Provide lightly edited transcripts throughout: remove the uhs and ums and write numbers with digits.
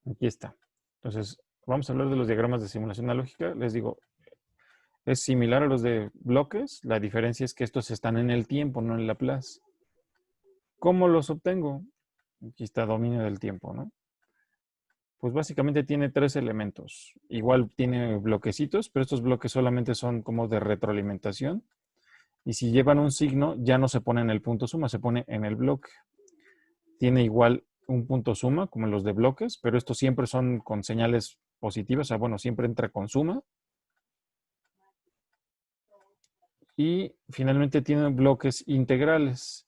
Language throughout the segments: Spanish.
Aquí está. Entonces, vamos a hablar de los diagramas de simulación analógica. Les digo, es similar a los de bloques. La diferencia es que estos están en el tiempo, no en Laplace. ¿Cómo los obtengo? Aquí está dominio del tiempo, ¿no? Pues básicamente tiene tres elementos. Igual tiene bloquecitos, pero estos bloques solamente son como de retroalimentación. Y si llevan un signo, ya no se pone en el punto suma, se pone en el bloque. Tiene igual un punto suma, como los de bloques, pero estos siempre son con señales positivas. O sea, bueno, siempre entra con suma. Y finalmente tiene bloques integrales.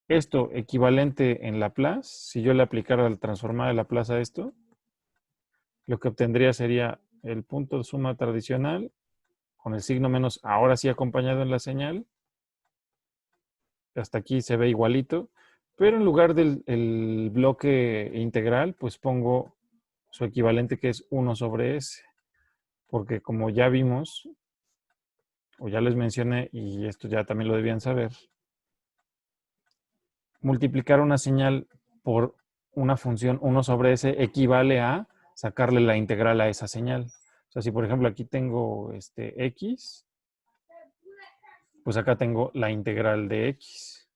Esto equivalente en Laplace, si yo le aplicara la transformada de Laplace a esto, lo que obtendría sería el punto de suma tradicional con el signo menos, ahora sí acompañado en la señal. Hasta aquí se ve igualito, pero en lugar del bloque integral, pues pongo su equivalente que es 1 sobre S, porque como ya vimos, o ya les mencioné, y esto ya también lo debían saber, multiplicar una señal por una función 1 sobre S equivale a sacarle la integral a esa señal. O sea, si por ejemplo aquí tengo X, pues acá tengo la integral de X.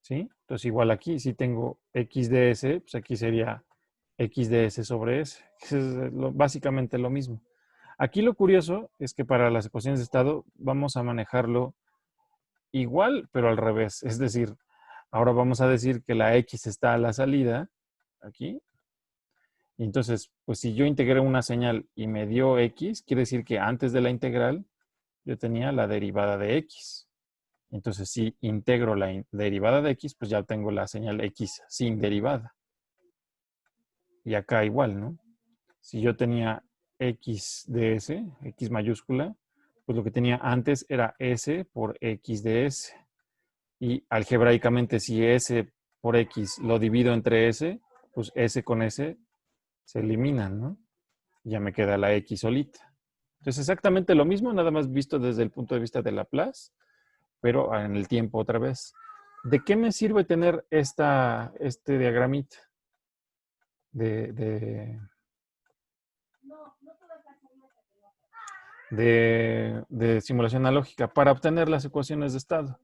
¿Sí? Entonces igual aquí, si tengo X de S, pues aquí sería X de S sobre S. Es básicamente lo mismo. Aquí lo curioso es que para las ecuaciones de estado vamos a manejarlo igual, pero al revés. Es decir, ahora vamos a decir que la X está a la salida, aquí. Y entonces, pues si yo integré una señal y me dio X, quiere decir que antes de la integral yo tenía la derivada de X. Entonces, si integro la derivada de X, pues ya tengo la señal X sin derivada. Y acá igual, ¿no? Si yo tenía X de S, X mayúscula, pues lo que tenía antes era S por X de S. Y algebraicamente, si S por X lo divido entre S, pues S con S se eliminan, ¿no? Y ya me queda la X solita. Entonces, exactamente lo mismo, nada más visto desde el punto de vista de Laplace, pero en el tiempo otra vez. ¿De qué me sirve tener este diagramita de, de simulación analógica? Para obtener las ecuaciones de estado,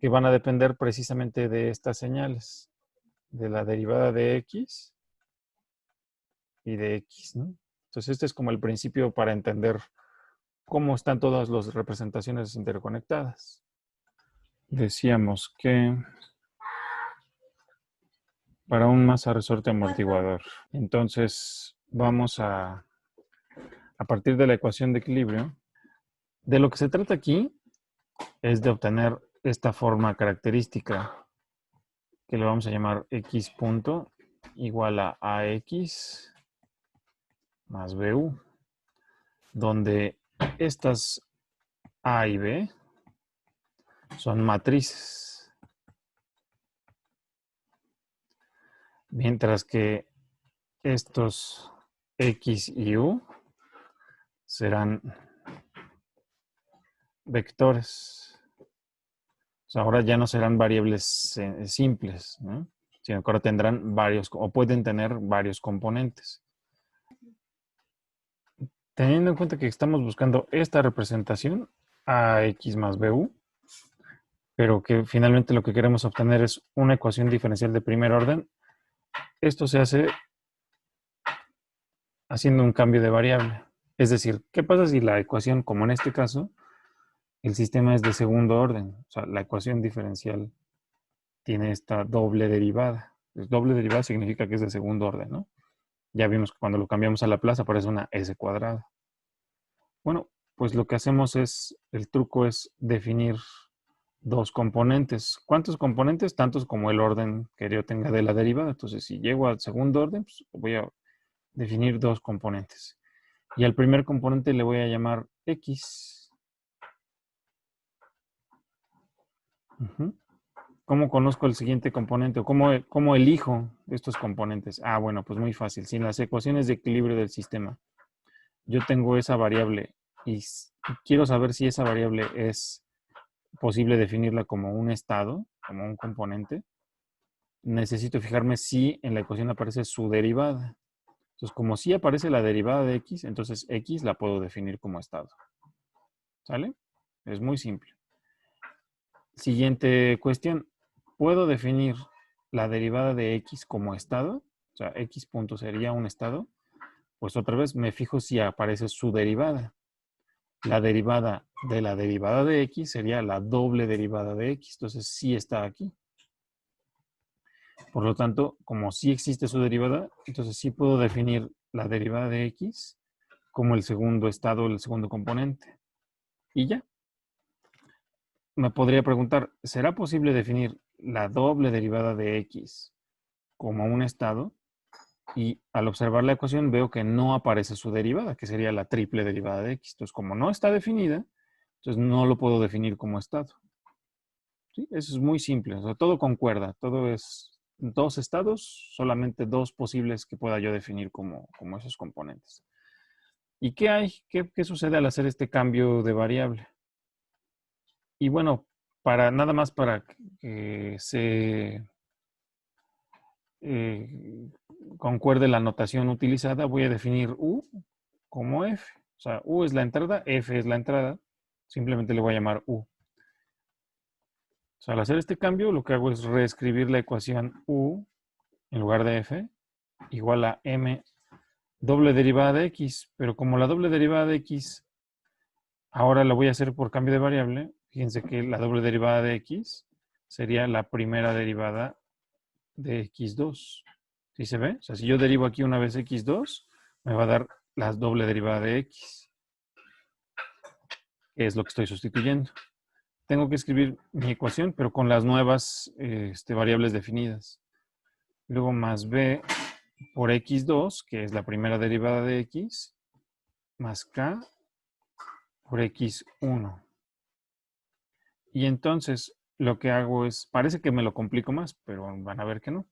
que van a depender precisamente de estas señales, de la derivada de X y de X, ¿no? Entonces, este es como el principio para entender cómo están todas las representaciones interconectadas. Decíamos que para un masa resorte amortiguador. Entonces, vamos a partir de la ecuación de equilibrio, de lo que se trata aquí es de obtener esta forma característica que le vamos a llamar x punto igual a ax más bu, donde estas a y b son matrices, mientras que estos x y u serán vectores. O sea, ahora ya no serán variables simples, ¿no? Sino que ahora tendrán varios, o pueden tener varios componentes. Teniendo en cuenta que estamos buscando esta representación, ax más bu, pero que finalmente lo que queremos obtener es una ecuación diferencial de primer orden, esto se hace haciendo un cambio de variable. Es decir, ¿qué pasa si la ecuación, como en este caso, el sistema es de segundo orden? O sea, la ecuación diferencial tiene esta doble derivada. Pues doble derivada significa que es de segundo orden, ¿no? Ya vimos que cuando lo cambiamos a Laplace aparece una s cuadrada. Bueno, pues lo que hacemos es, el truco es definir dos componentes. ¿Cuántos componentes? Tantos como el orden que yo tenga de la derivada. Entonces, si llego al segundo orden, pues voy a definir dos componentes. Y al primer componente le voy a llamar x. ¿Cómo conozco el siguiente componente? ¿O cómo elijo estos componentes? Ah, bueno, pues muy fácil. Si en las ecuaciones de equilibrio del sistema yo tengo esa variable y quiero saber si esa variable es posible definirla como un estado, como un componente, necesito fijarme si en la ecuación aparece su derivada. Entonces, como sí aparece la derivada de x, entonces x la puedo definir como estado. ¿Sale? Es muy simple. Siguiente cuestión. ¿Puedo definir la derivada de x como estado? O sea, x punto sería un estado. Pues otra vez me fijo si aparece su derivada. La derivada de x sería la doble derivada de x. Entonces sí está aquí. Por lo tanto, como sí existe su derivada, entonces sí puedo definir la derivada de x como el segundo estado, el segundo componente. Y ya. Me podría preguntar, ¿será posible definir la doble derivada de x como un estado? Y al observar la ecuación veo que no aparece su derivada, que sería la triple derivada de x. Entonces, como no está definida, entonces no lo puedo definir como estado. ¿Sí? Eso es muy simple. O sea, todo concuerda. Todo es dos estados, solamente dos posibles que pueda yo definir como esos componentes. ¿Y qué hay? ¿Qué sucede al hacer este cambio de variable? Y bueno, nada más para que se concuerde la notación utilizada, voy a definir U como F. O sea, U es la entrada, F es la entrada. Simplemente le voy a llamar U. O sea, al hacer este cambio, lo que hago es reescribir la ecuación U en lugar de F igual a M doble derivada de X. Pero como la doble derivada de X ahora la voy a hacer por cambio de variable, fíjense que la doble derivada de X sería la primera derivada de X2. ¿Sí se ve? O sea, si yo derivo aquí una vez X2, me va a dar la doble derivada de X, que es lo que estoy sustituyendo. Tengo que escribir mi ecuación, pero con las nuevas variables definidas. Luego más B por X2, que es la primera derivada de X, más K por X1. Y entonces lo que hago es, parece que me lo complico más, pero van a ver que no.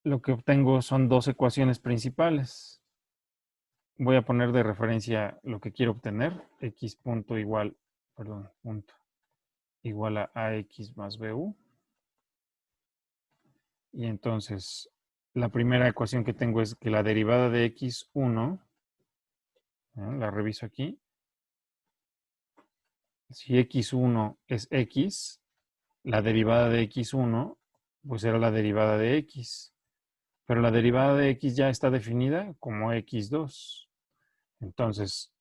Lo que obtengo son dos ecuaciones principales. Voy a poner de referencia lo que quiero obtener, x punto igual, perdón, punto igual a ax más bu. Y entonces, la primera ecuación que tengo es que la derivada de x1, la reviso aquí, si x1 es x, la derivada de x1, pues era la derivada de x. Pero la derivada de x ya está definida como x2. Entonces,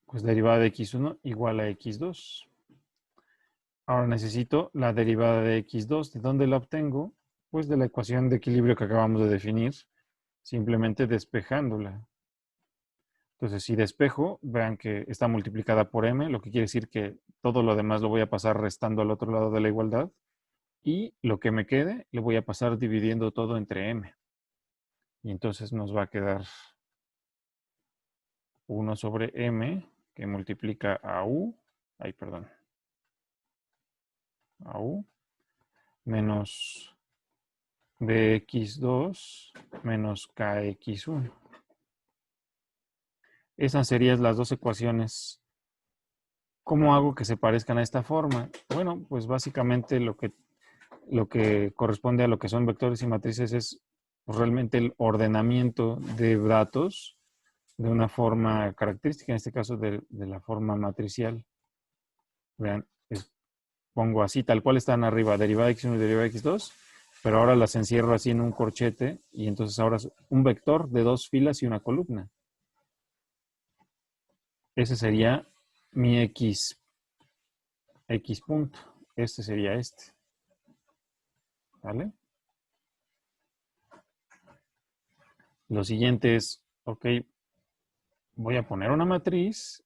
pues derivada de x1 igual a x2. Ahora necesito la derivada de x2. ¿De dónde la obtengo? Pues de la ecuación de equilibrio que acabamos de definir, simplemente despejándola. Entonces, si despejo, vean que está multiplicada por m, lo que quiere decir que todo lo demás lo voy a pasar restando al otro lado de la igualdad. Y lo que me quede, le voy a pasar dividiendo todo entre m. Y entonces nos va a quedar 1 sobre m, que multiplica a u, perdón, a u, menos bx2 menos kx1. Esas serían las dos ecuaciones. ¿Cómo hago que se parezcan a esta forma? Bueno, pues básicamente lo que corresponde a lo que son vectores y matrices es pues, realmente el ordenamiento de datos de una forma característica, en este caso de la forma matricial. Vean, pongo así, tal cual están arriba, derivada de x1 y derivada de x2, pero ahora las encierro así en un corchete y entonces ahora es un vector de dos filas y una columna. Ese sería mi x punto. Este sería este. ¿Vale? Lo siguiente es, ok, voy a poner una matriz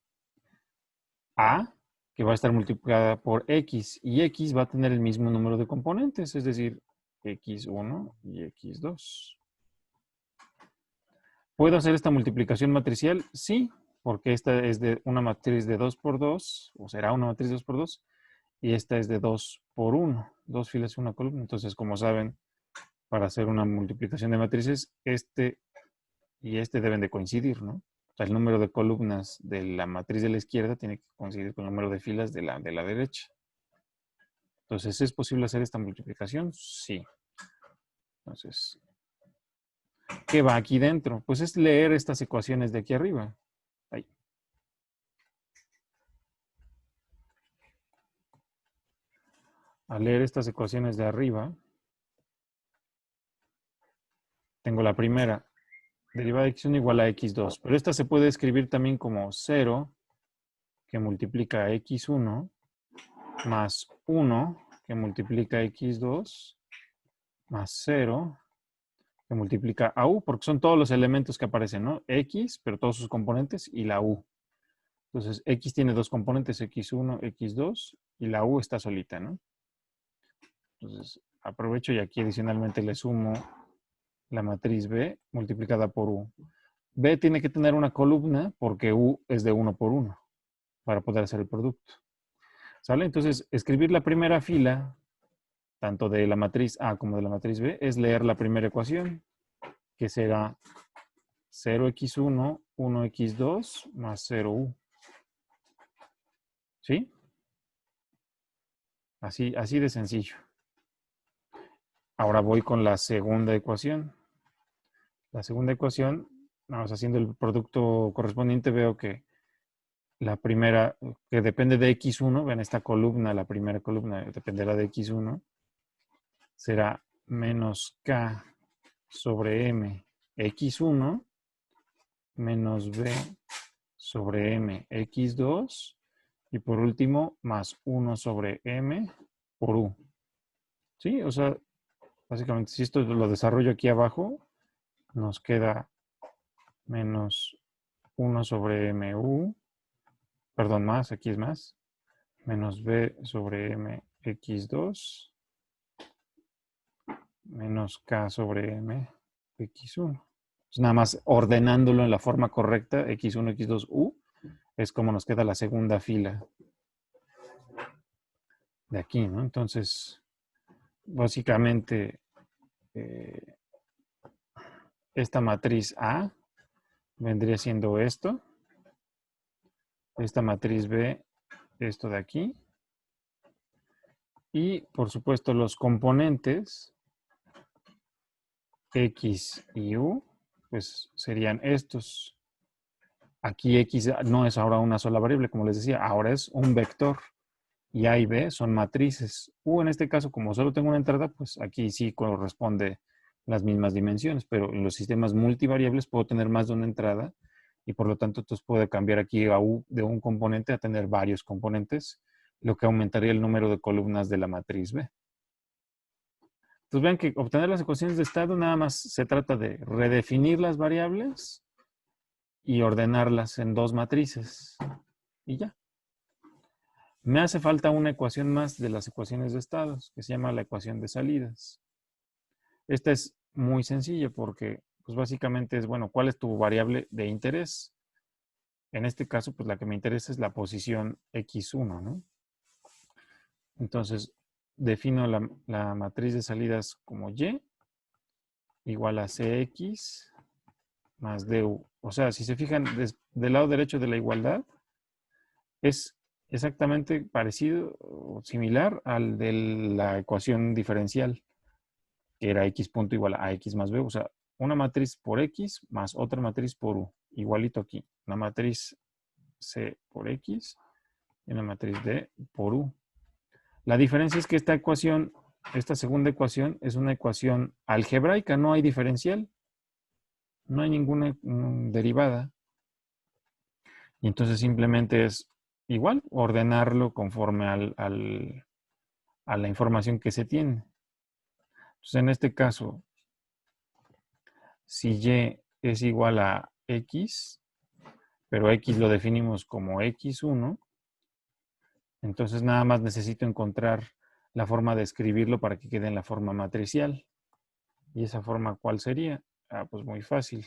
A que va a estar multiplicada por X y X va a tener el mismo número de componentes, es decir, X1 y X2. ¿Puedo hacer esta multiplicación matricial? Sí, porque esta es de una matriz de 2 por 2, o será una matriz de 2 por 2, y esta es de 2 por 1, dos filas y una columna. Entonces, como saben, para hacer una multiplicación de matrices, este y este deben de coincidir, ¿no? O el número de columnas de la matriz de la izquierda tiene que coincidir con el número de filas de la derecha. Entonces, ¿es posible hacer esta multiplicación? Sí. Entonces, ¿qué va aquí dentro? Pues es leer estas ecuaciones de aquí arriba. Ahí. Al leer estas ecuaciones de arriba, tengo la primera, derivada de x1 igual a x2. Pero esta se puede escribir también como 0 que multiplica a x1 más 1 que multiplica a x2 más 0 que multiplica a u, porque son todos los elementos que aparecen, ¿no? X, pero todos sus componentes, y la u. Entonces, x tiene dos componentes, x1, x2, y la u está solita, ¿no? Entonces, aprovecho y aquí adicionalmente le sumo la matriz B multiplicada por U. B tiene que tener una columna porque U es de 1 por 1 para poder hacer el producto. ¿Sale? Entonces, escribir la primera fila, tanto de la matriz A como de la matriz B, es leer la primera ecuación, que será 0x1, 1x2 más 0u. ¿Sí? Así de sencillo. Ahora voy con la segunda ecuación. La segunda ecuación, vamos haciendo el producto correspondiente, veo que la primera, que depende de x1, ven esta columna, la primera columna dependerá de x1, será menos k sobre m x1 menos b sobre m x2 y por último más 1 sobre m por u. ¿Sí? O sea, básicamente si esto lo desarrollo aquí abajo, nos queda menos 1 sobre mu, perdón, más, aquí es más, menos b sobre m x2 menos k sobre m x1. Pues nada más ordenándolo en la forma correcta, x1, x2, u, es como nos queda la segunda fila de aquí, ¿no? Entonces, básicamente, eh, esta matriz A vendría siendo esto. Esta matriz B, esto de aquí. Y, por supuesto, los componentes X y U, pues serían estos. Aquí X no es ahora una sola variable, como les decía, ahora es un vector. Y A y B son matrices. U en este caso, como solo tengo una entrada, pues aquí sí corresponde las mismas dimensiones, pero en los sistemas multivariables puedo tener más de una entrada y por lo tanto entonces puedo cambiar aquí a U de un componente a tener varios componentes, lo que aumentaría el número de columnas de la matriz B. Entonces vean que obtener las ecuaciones de estado nada más se trata de redefinir las variables y ordenarlas en dos matrices. Y ya. Me hace falta una ecuación más de las ecuaciones de estados, que se llama la ecuación de salidas. Esta es muy sencilla porque, pues básicamente es, bueno, ¿cuál es tu variable de interés? En este caso, pues la que me interesa es la posición x1, ¿no? Entonces, defino la matriz de salidas como y igual a cx más du. O sea, si se fijan del lado derecho de la igualdad, es exactamente parecido o similar al de la ecuación diferencial, que era x punto igual a x más b. O sea, una matriz por x más otra matriz por u. Igualito aquí. Una matriz C por x y una matriz D por u. La diferencia es que esta ecuación, esta segunda ecuación, es una ecuación algebraica, no hay diferencial. No hay ninguna derivada. Y entonces simplemente es igual, ordenarlo conforme a la información que se tiene. Entonces, en este caso, si y es igual a x, pero x lo definimos como x1, entonces nada más necesito encontrar la forma de escribirlo para que quede en la forma matricial. ¿Y esa forma cuál sería? Pues muy fácil.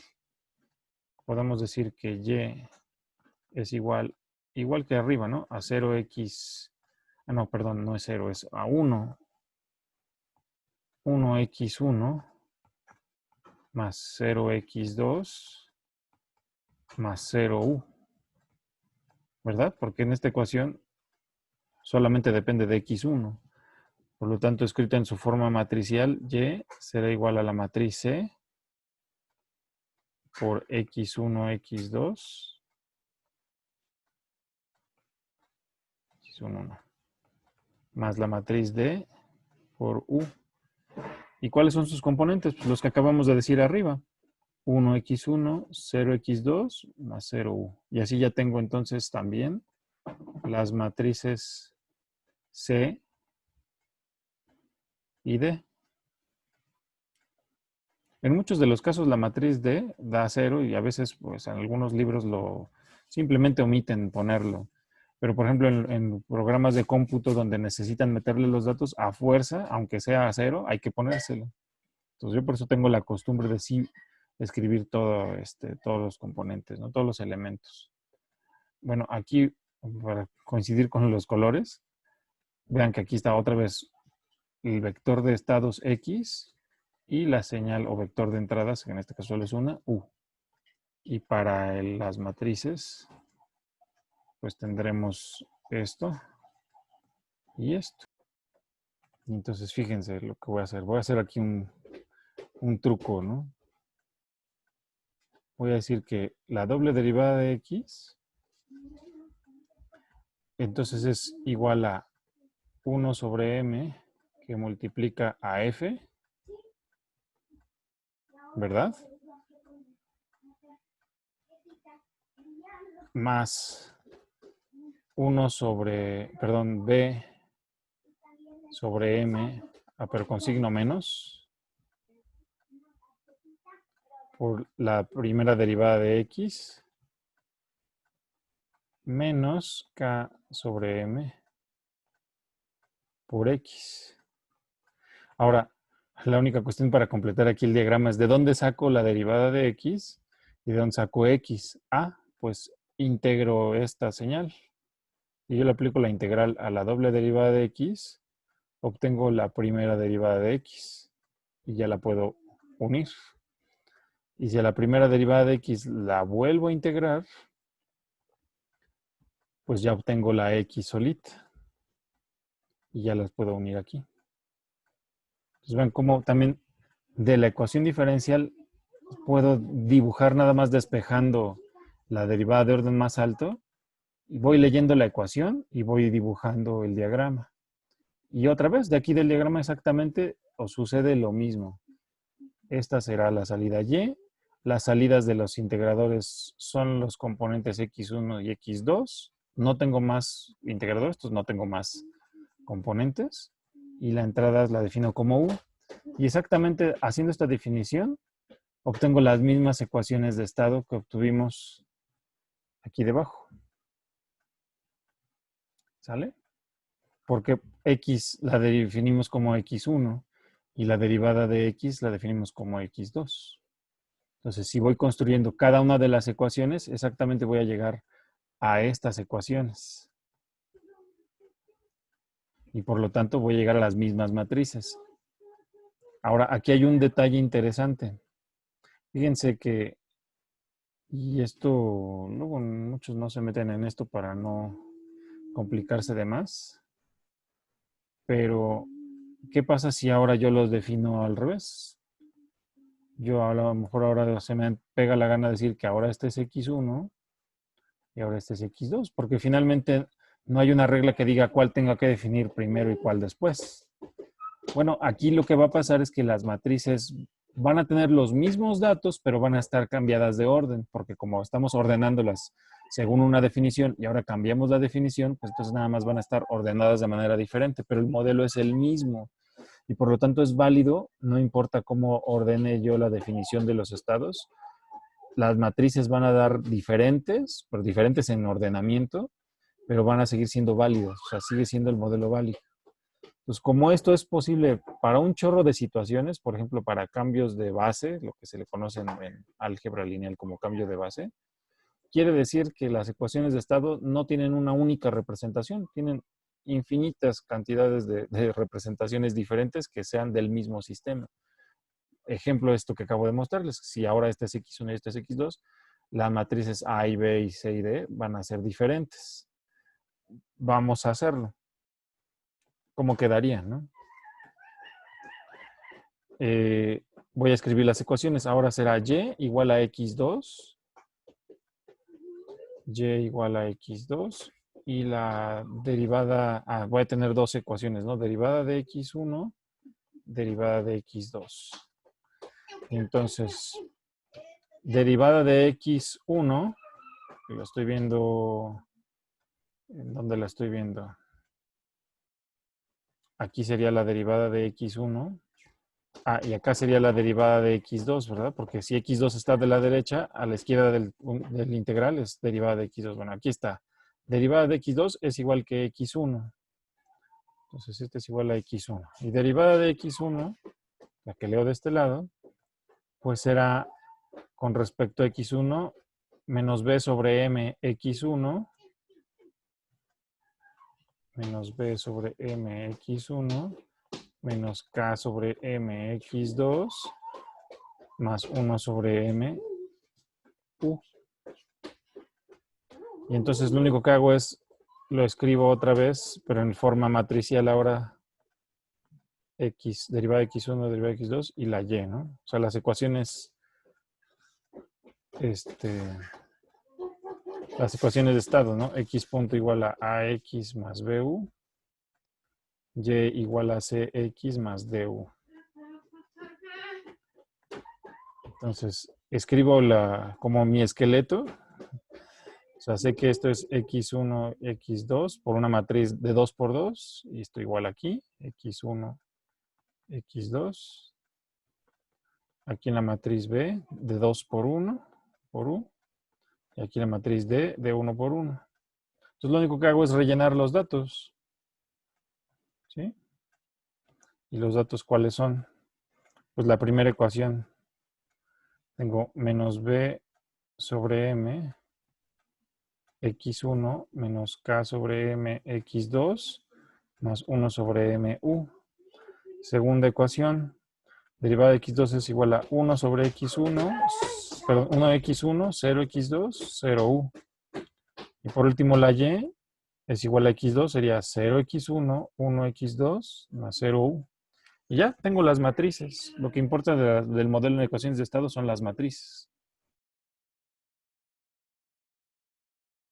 Podemos decir que y es igual que arriba, ¿no? A 0x, no, perdón, no es 0, es a 1x1 más 0x2 más 0u, ¿verdad? Porque en esta ecuación solamente depende de x1. Por lo tanto, escrita en su forma matricial, y será igual a la matriz C por x1, x2, x1 no, más la matriz D por U. ¿Y cuáles son sus componentes? Pues los que acabamos de decir arriba. 1x1, 0x2, más 0u. Y así ya tengo entonces también las matrices C y D. En muchos de los casos la matriz D da 0 y a veces pues en algunos libros lo simplemente omiten ponerlo. Pero por ejemplo en programas de cómputo donde necesitan meterle los datos a fuerza, aunque sea a 0, hay que ponérselo. Entonces yo por eso tengo la costumbre de sí escribir todos los componentes, ¿no? Todos los elementos. Bueno, aquí para coincidir con los colores, vean que aquí está otra vez el vector de estados X y la señal o vector de entradas, que en este caso solo es una, U. Y para las matrices, pues tendremos esto y esto. Y entonces fíjense lo que voy a hacer. Voy a hacer aquí un truco, ¿no? Voy a decir que la doble derivada de X, entonces es igual a 1 sobre M que multiplica a F, ¿verdad? Más 1 sobre, perdón, B sobre M, pero con signo menos, por la primera derivada de X, menos K sobre M por X. Ahora, la única cuestión para completar aquí el diagrama es de dónde saco la derivada de X y de dónde saco X. Ah, pues integro esta señal. Y yo le aplico la integral a la doble derivada de X, obtengo la primera derivada de X y ya la puedo unir. Y si a la primera derivada de X la vuelvo a integrar, pues ya obtengo la X solita. Y ya las puedo unir aquí. Entonces ven cómo también de la ecuación diferencial puedo dibujar nada más despejando la derivada de orden más alto. Voy leyendo la ecuación y voy dibujando el diagrama. Y otra vez, de aquí del diagrama exactamente os sucede lo mismo. Esta será la salida Y. Las salidas de los integradores son los componentes x1 y x2. No tengo más integradores, entonces no tengo más componentes. Y la entrada la defino como U. Y exactamente haciendo esta definición, obtengo las mismas ecuaciones de estado que obtuvimos aquí debajo. ¿Sale? Porque X la definimos como X1 y la derivada de X la definimos como X2. Entonces, si voy construyendo cada una de las ecuaciones, exactamente voy a llegar a estas ecuaciones. Y por lo tanto voy a llegar a las mismas matrices. Ahora, aquí hay un detalle interesante. Fíjense que, y esto, luego muchos no se meten en esto para no complicarse de más, pero ¿qué pasa si ahora yo los defino al revés? Yo a lo mejor ahora se me pega la gana de decir que ahora este es X1 y ahora este es X2, porque finalmente no hay una regla que diga cuál tenga que definir primero y cuál después. Bueno, aquí lo que va a pasar es que las matrices van a tener los mismos datos, pero van a estar cambiadas de orden, porque como estamos ordenándolas según una definición y ahora cambiamos la definición, pues entonces nada más van a estar ordenadas de manera diferente, pero el modelo es el mismo y por lo tanto es válido, no importa cómo ordene yo la definición de los estados, las matrices van a dar diferentes, pero diferentes en ordenamiento, pero van a seguir siendo válidos, o sea, sigue siendo el modelo válido. Entonces, como esto es posible para un chorro de situaciones, por ejemplo, para cambios de base, lo que se le conoce en álgebra lineal como cambio de base, quiere decir que las ecuaciones de estado no tienen una única representación, tienen infinitas cantidades de representaciones diferentes que sean del mismo sistema. Ejemplo, esto que acabo de mostrarles, si ahora este es X1 y este es X2, las matrices A y B y C y D van a ser diferentes. Vamos a hacerlo. ¿Cómo quedaría, no? Voy a escribir las ecuaciones. Ahora será y igual a x2, y igual a x2, y la derivada, voy a tener dos ecuaciones, ¿no? Derivada de x1, derivada de x2. Entonces, derivada de x1, lo estoy viendo, ¿en dónde la estoy viendo? Aquí sería la derivada de x1. Y acá sería la derivada de x2, ¿verdad? Porque si x2 está de la derecha, a la izquierda del integral es derivada de x2. Bueno, aquí está. Derivada de x2 es igual que x1. Entonces, este es igual a x1. Y derivada de x1, la que leo de este lado, pues será con respecto a x1 menos b sobre m x1 menos b sobre m x1 menos k sobre m x2 más 1 sobre m u. Y entonces lo único que hago es, lo escribo otra vez, pero en forma matricial ahora, x, derivada de x1, derivada de x2 y la y, ¿no? O sea, las ecuaciones, las ecuaciones de estado, ¿no? X punto igual a ax más bu, y igual a cx más du. Entonces, escribo como mi esqueleto. O sea, sé que esto es x1, x2 por una matriz de 2 por 2 y esto igual aquí, x1, x2. Aquí en la matriz B de 2 por 1 por u. Y aquí en la matriz D de 1 por 1. Entonces lo único que hago es rellenar los datos. ¿Sí? ¿Y los datos cuáles son? Pues la primera ecuación. Tengo menos b sobre m x1 menos k sobre m x2 más 1 sobre m u. Segunda ecuación. Derivada de x2 es igual a 1 sobre x1, perdón, 1x1, 0x2, 0u. Y por último la y es igual a x2, sería 0x1, 1x2 más 0u. Y ya tengo las matrices. Lo que importa del modelo de ecuaciones de estado son las matrices.